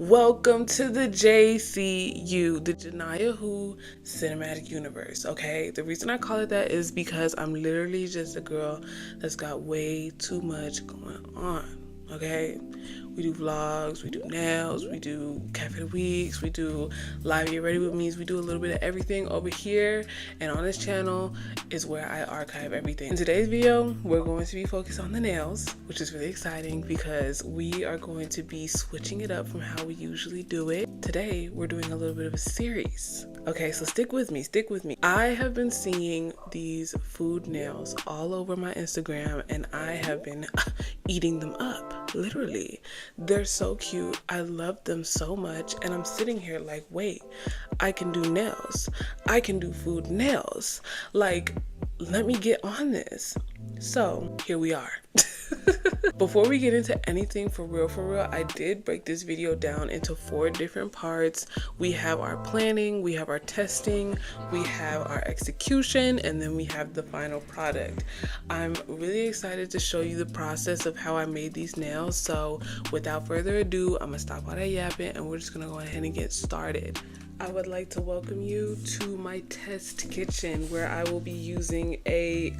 Welcome to the JCU, the Janiya Who cinematic universe, okay? The reason I call it that is because I'm literally just a girl that's got way too much going on, okay? We do vlogs, we do nails, we do cafe weeks, we do live get ready with me's, we do a little bit of everything over here, and on this channel is where I archive everything. In today's video, we're going to be focused on the nails, which is really exciting because we are going to be switching it up from how we usually do it. Today, we're doing a little bit of a series. Okay, so stick with me. I have been seeing these food nails all over my Instagram and I have been eating them up, literally. They're so cute. I love them so much. And I'm sitting here like, wait, I can do nails. I can do food nails. Like, let me get on this. So here we are. Before we get into anything for real, I did break this video down into 4 different parts. We have our planning, we have our testing, we have our execution, and then we have the final product. I'm really excited to show you the process of how I made these nails. So without further ado, I'm gonna stop all that yapping and we're just gonna go ahead and get started. I would like to welcome you to my test kitchen where I will be using a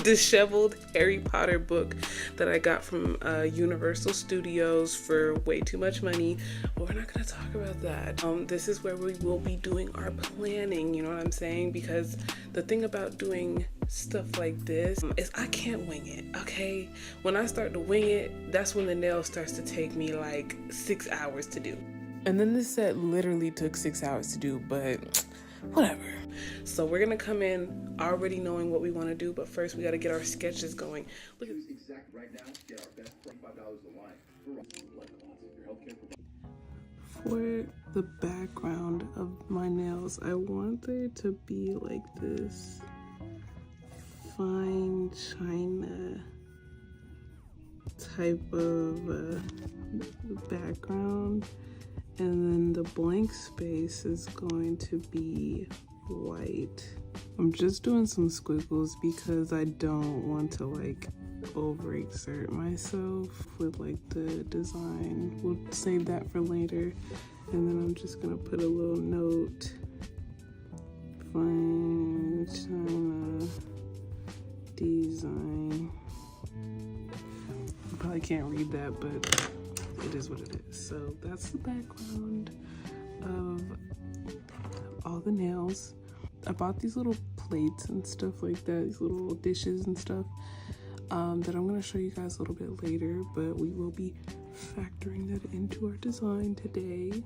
disheveled Harry Potter book that I got from Universal Studios for way too much money, but we're not going to talk about that. This is where we will be doing our planning, you know what I'm saying? Because the thing about doing stuff like this is I can't wing it, okay? When I start to wing it, that's when the nail starts to take me like 6 hours to do. And then this set literally took 6 hours to do, but whatever. So we're gonna come in already knowing what we want to do, but first we gotta get our sketches going. Look at exact right now. Get our best $25 a line. For the background of my nails, I want there to be like this fine china type of background. And then the blank space is going to be white. I'm just doing some squiggles because I don't want to like overexert myself with like the design. We'll save that for later. And then I'm just gonna put a little note. Fine China design. You probably can't read that, but it is what it is. So that's the background of all the nails. I bought these little plates and stuff like that, these little dishes and stuff that I'm going to show you guys a little bit later, but we will be factoring that into our design today. And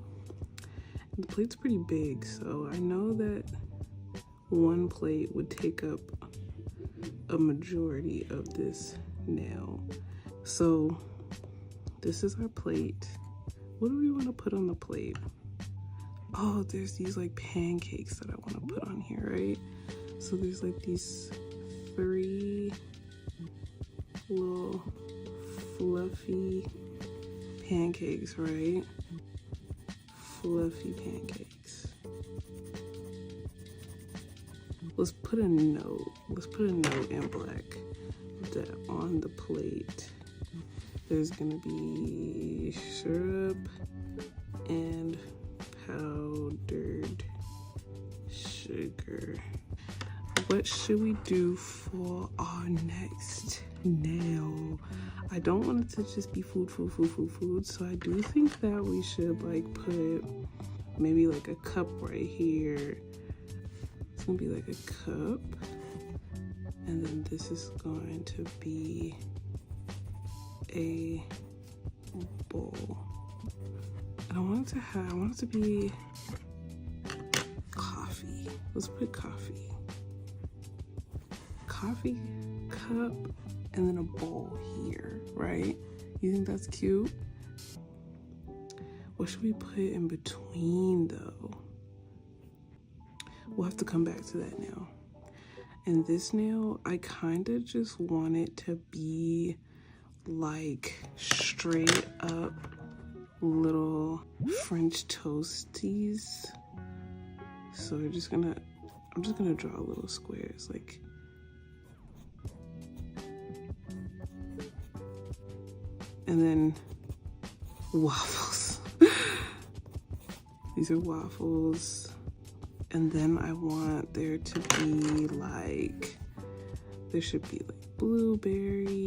the plate's pretty big, so I know that one plate would take up a majority of this nail. So this is our plate. What do we want to put on the plate? Oh, there's these like pancakes that I want to put on here, right? So there's like these 3 little fluffy pancakes, right? Fluffy pancakes. Let's put a note. Let's put a note in black that on the plate there's gonna be syrup and powdered sugar. What should we do for our next nail? I don't want it to just be food, so I do think that we should like put maybe like a cup right here. It's gonna be like a cup, and then this is going to be a bowl. And I want it to be coffee. Let's put coffee cup, and then a bowl here, right? You think that's cute? What should we put in between though? We'll have to come back to that now. And this nail, I kind of just want it to be like straight up little French toasties. So I'm just gonna draw little squares, like and then waffles. These are waffles. And then I want there to be like, there should be like blueberries.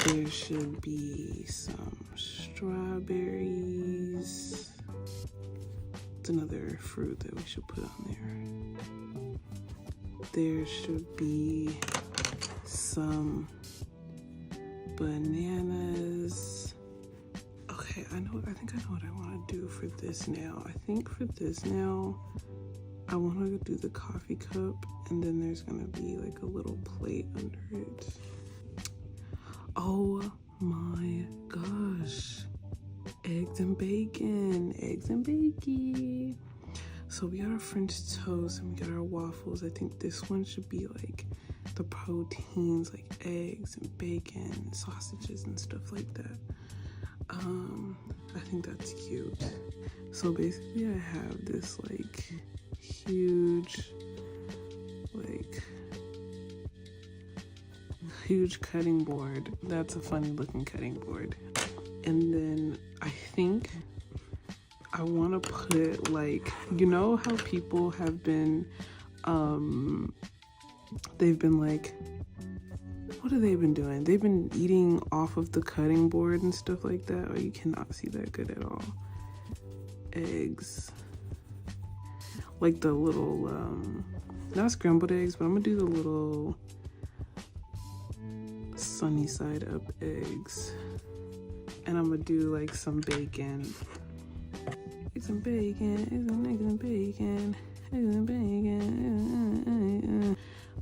There should be some strawberries. It's another fruit that we should put on there. There should be some bananas. Okay, I think I know what I want to do for this now. I think for this now, I want to do the coffee cup, and then there's gonna be like a little plate under it. Oh my gosh. Eggs and bacon. So we got our French toast and we got our waffles. I think this one should be like the proteins, like eggs and bacon and sausages and stuff like that. I think that's cute. So basically I have this like huge cutting board. That's a funny looking cutting board. And then I think I want to put like, you know how people have been, they've been like, what have they been doing? They've been eating off of the cutting board and stuff like that. Oh, you cannot see that good at all. Eggs. Like the little, not scrambled eggs, but I'm gonna do the little sunny side up eggs. And I'm gonna do like some bacon. Eggs and bacon.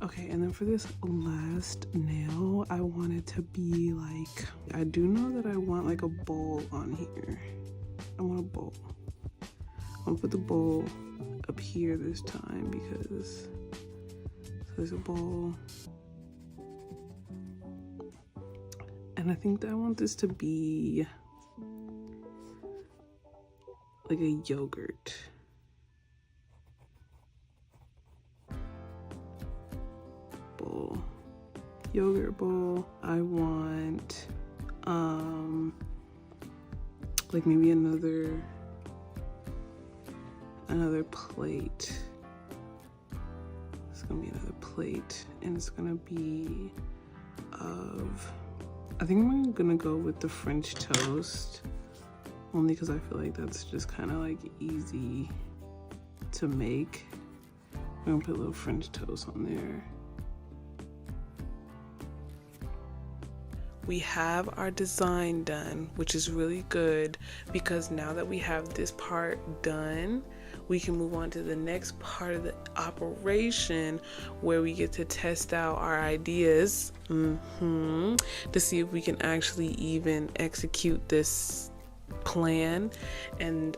Okay, and then for this last nail, I want it to be like, I do know that I want like a bowl on here. I want a bowl. I'll put the bowl up here this time because there's a bowl. And I think that I want this to be like a yogurt. Bowl. Yogurt bowl. I want like maybe another plate. It's gonna be another plate, and it's gonna be of, I think I'm gonna go with the French toast, only because I feel like that's just kind of like easy to make. I'm gonna put a little French toast on there. We have our design done, which is really good because now that we have this part done, we can move on to the next part of the operation where we get to test out our ideas to see if we can actually even execute this plan. And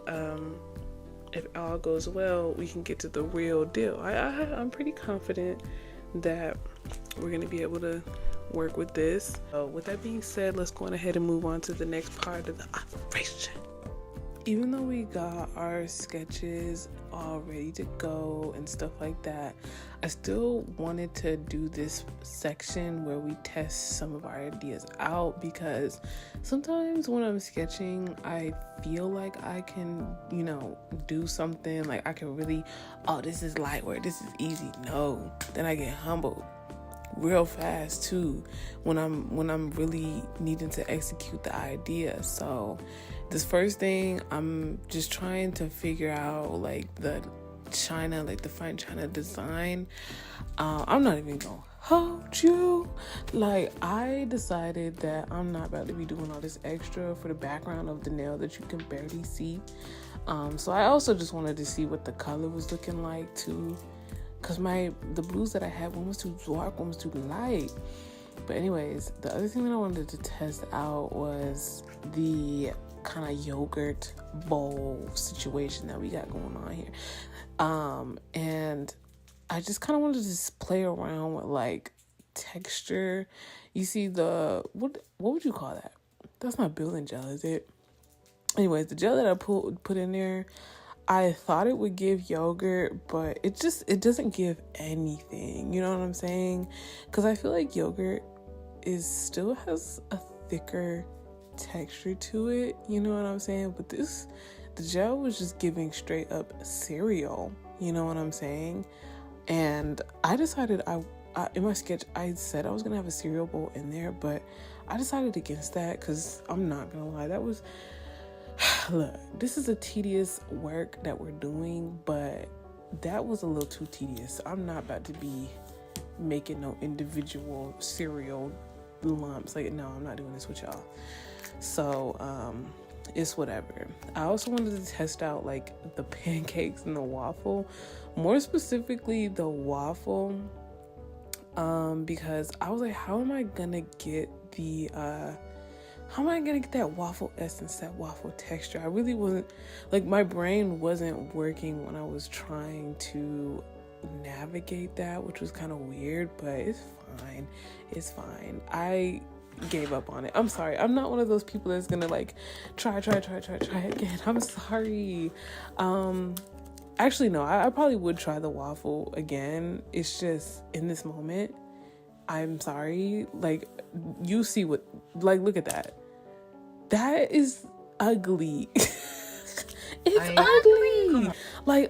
if all goes well, we can get to the real deal. I'm pretty confident that we're going to be able to work with this. So with that being said, let's go on ahead and move on to the next part of the operation. Even though we got our sketches all ready to go and stuff like that, I still wanted to do this section where we test some of our ideas out, because sometimes when I'm sketching, I feel like I can, do something, like I can really, oh, this is light work, this is easy. No, then I get humbled real fast too when I'm really needing to execute the idea. So this first thing, I'm just trying to figure out like the China, like the fine China design. I'm not even gonna hold you. Like, I decided that I'm not about to be doing all this extra for the background of the nail that you can barely see. So I also just wanted to see what the color was looking like too, because the blues that I had, one was too dark, one was too light. But anyways, the other thing that I wanted to test out was the kind of yogurt bowl situation that we got going on here. And I just kind of wanted to just play around with like texture. You see what would you call that? That's not building gel, is it? Anyways, the gel that I put in there, I thought it would give yogurt, but it doesn't give anything. You know what I'm saying? Because I feel like yogurt still has a thicker texture to it, you know what I'm saying? But the gel was just giving straight up cereal, you know what I'm saying? And I decided in my sketch, I said I was gonna have a cereal bowl in there, but I decided against that because I'm not gonna lie, that was, look, this is a tedious work that we're doing, but that was a little too tedious. I'm not about to be making no individual cereal lumps. Like, no, I'm not doing this with y'all. So, it's whatever. I also wanted to test out like the pancakes and the waffle, more specifically the waffle, because I was like, how am I gonna get that waffle essence, that waffle texture? I really wasn't, like, my brain wasn't working when I was trying to navigate that, which was kind of weird, but it's fine. I gave up on it. I'm sorry. I'm not one of those people that's gonna like try again. I'm sorry. Actually, no, I probably would try the waffle again. It's just in this moment, I'm sorry. Like, you see what, like, look at that. That is ugly. Ugly. Like,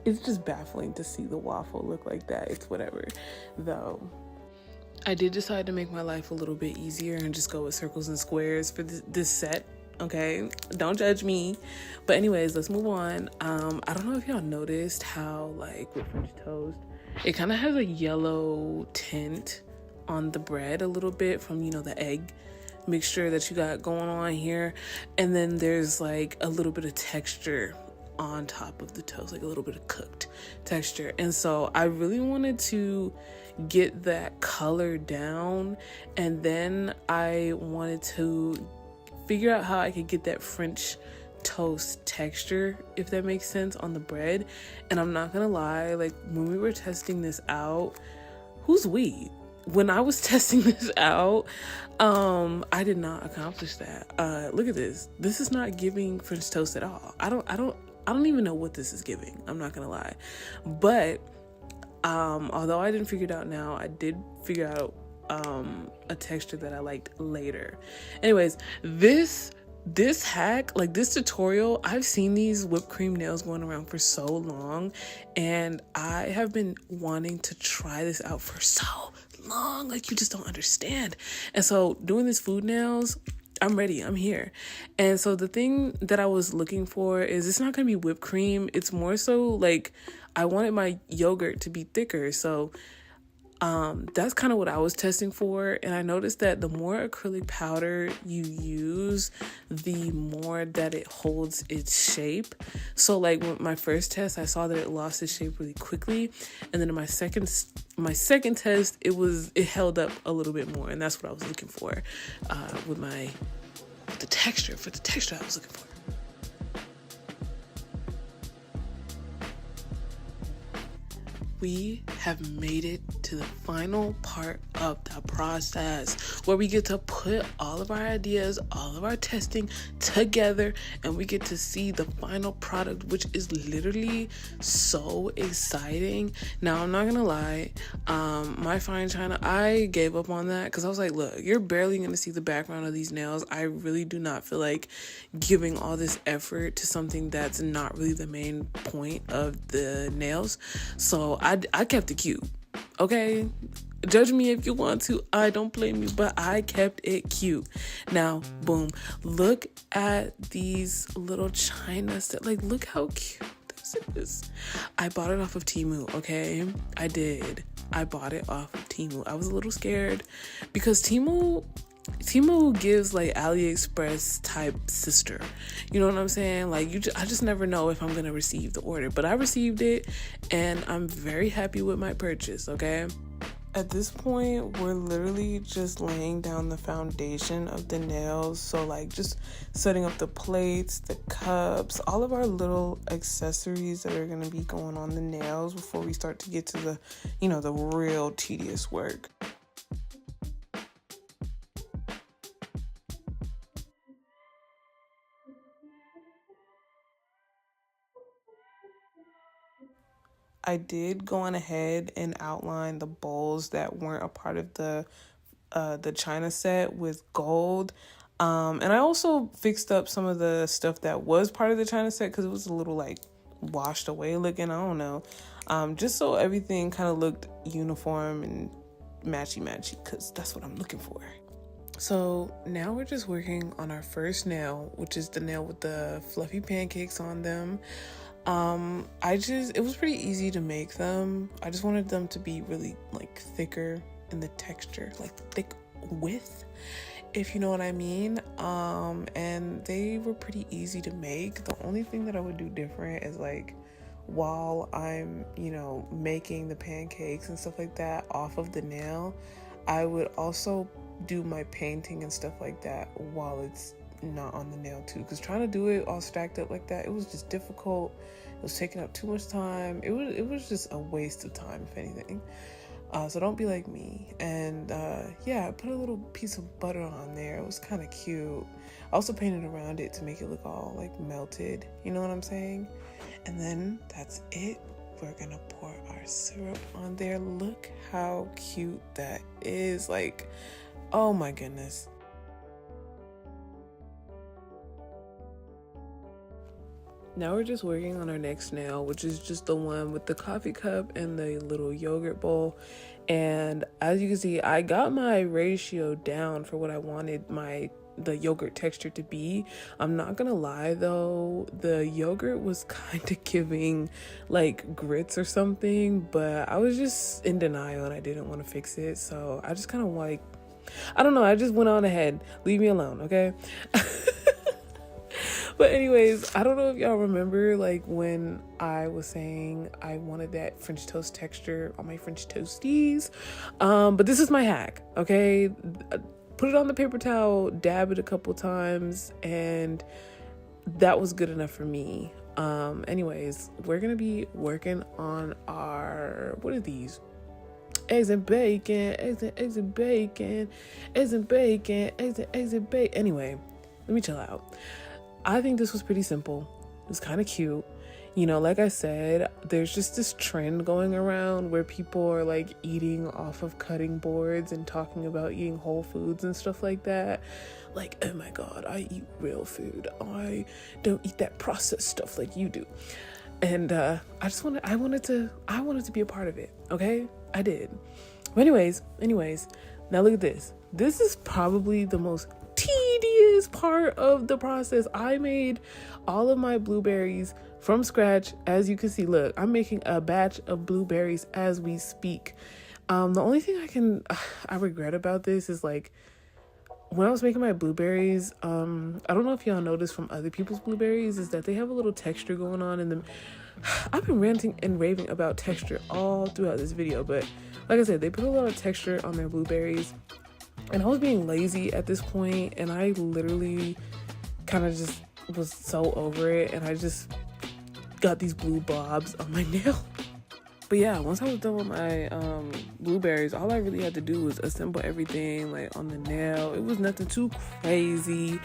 it's just baffling to see the waffle look like that. It's whatever, though. I did decide to make my life a little bit easier and just go with circles and squares for this set. Okay, don't judge me. But anyways, let's move on. I don't know if y'all noticed how, like, with French toast, it kind of has a yellow tint on the bread a little bit from, you know, the egg mixture that you got going on here. And then there's like a little bit of texture on top of the toast, like a little bit of cooked texture. And so I really wanted to get that color down, and then I wanted to figure out how I could get that French toast texture, if that makes sense, on the bread. And I'm not gonna lie, like, when we were testing this out, who's we? When I was testing this out, I did not accomplish that. Look at this. This is not giving French toast at all. I don't even know what this is giving. I'm not gonna lie. But although I didn't figure it out now, I did figure out a texture that I liked later. Anyways, this hack, like this tutorial, I've seen these whipped cream nails going around for so long, and I have been wanting to try this out for so long. Like, you just don't understand. And so doing this food nails, I'm ready. I'm here. And so the thing that I was looking for is, it's not going to be whipped cream. It's more so like, I wanted my yogurt to be thicker. So that's kind of what I was testing for. And I noticed that the more acrylic powder you use, the more that it holds its shape. So like with my first test, I saw that it lost its shape really quickly. And then in my second test, it held up a little bit more. And that's what I was looking for with the texture I was looking for. We have made it to the final part of the process, where we get to put all of our ideas, all of our testing together, and we get to see the final product, which is literally so exciting. Now, I'm not gonna lie, my fine china, I gave up on that because I was like, look, you're barely gonna see the background of these nails. I really do not feel like giving all this effort to something that's not really the main point of the nails. So I kept it cute, okay? Judge me if you want to. I don't blame you, but I kept it cute. Now, boom. Look at these little china set. Like, look how cute this is. I bought it off of Temu, okay? I did. I bought it off of Temu. I was a little scared because Temu gives like AliExpress type sister. You know what I'm saying? Like, I just never know if I'm gonna receive the order, but I received it, and I'm very happy with my purchase. Okay. At this point, we're literally just laying down the foundation of the nails. So like just setting up the plates, the cups, all of our little accessories that are going to be going on the nails before we start to get to the, the real tedious work. I did go on ahead and outline the bowls that weren't a part of the the China set with gold. And I also fixed up some of the stuff that was part of the China set because it was a little like washed away looking. I don't know. Just so everything kind of looked uniform and matchy because that's what I'm looking for. So now we're just working on our first nail, which is the nail with the fluffy pancakes on them. It was pretty easy to make them. I just wanted them to be really like thicker in the texture, like thick width, if you know what I mean. And they were pretty easy to make. The only thing that I would do different is like while I'm, making the pancakes and stuff like that off of the nail, I would also do my painting and stuff like that while it's not on the nail too, because trying to do it all stacked up like that, it was just difficult. It was taking up too much time. It was just a waste of time, if anything. So don't be like me. And I put a little piece of butter on there. It was kind of cute. I also painted around it to make it look all like melted, you know what I'm saying? And then that's it. We're gonna pour our syrup on there. Look how cute that is. Like, oh my goodness. Now we're just working on our next nail, which is just the one with the coffee cup and the little yogurt bowl. And as you can see, I got my ratio down for what I wanted the yogurt texture to be. I'm not gonna lie though, the yogurt was kind of giving like grits or something, but I was just in denial and I didn't want to fix it. So I just kind of like, I don't know, I just went on ahead. Leave me alone, okay? But anyways, I don't know if y'all remember like when I was saying I wanted that French toast texture on my French toasties. But this is my hack, okay? Put it on the paper towel, dab it a couple times, and that was good enough for me. Anyways, we're gonna be working on our, what are these? Eggs and bacon. Anyway, let me chill out. I think this was pretty simple. It was kind of cute. Like I said, there's just this trend going around where people are like eating off of cutting boards and talking about eating whole foods and stuff like that. Like, oh my God, I eat real food. I don't eat that processed stuff like you do. And I wanted to be a part of it. Okay, I did. But anyways, now look at this. This is probably the most tedious part of the process. I made all of my blueberries from scratch. As you can see, look, I'm making a batch of blueberries as we speak. The only thing I regret about this is like when I was making my blueberries, I don't know if y'all noticed from other people's blueberries, is that they have a little texture going on in them. I've been ranting and raving about texture all throughout this video, but like I said, they put a lot of texture on their blueberries. And I was being lazy at this point, and I literally kind of just was so over it, and I just got these blue blobs on my nail. But yeah, once I was done with my blueberries, all I really had to do was assemble everything like on the nail. It was nothing too crazy.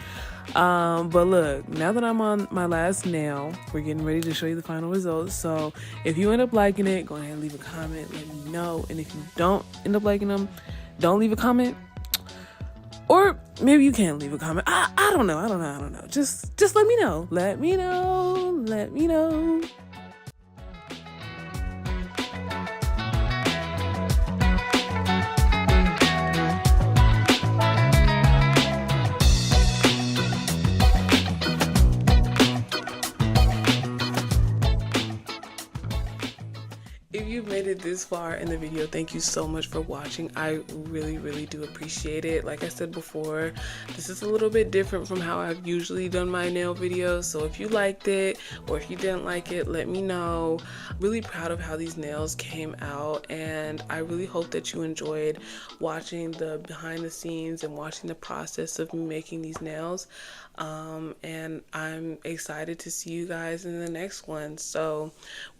But look, now that I'm on my last nail, we're getting ready to show you the final results. So if you end up liking it, go ahead and leave a comment, let me know. And if you don't end up liking them, don't leave a comment. Or maybe you can leave a comment. I don't know. Just let me know. Let me know. If you've made it this far in the video, thank you so much for watching. I really do appreciate it. Like I said before, this is a little bit different from how I've usually done my nail videos. So if you liked it or if you didn't like it, let me know. I'm really proud of how these nails came out, and I really hope that you enjoyed watching the behind the scenes and watching the process of me making these nails. And I'm excited to see you guys in the next one. So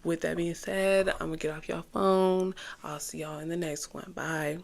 with that being said, I'm gonna get off y'all phone. I'll see y'all in the next one. Bye.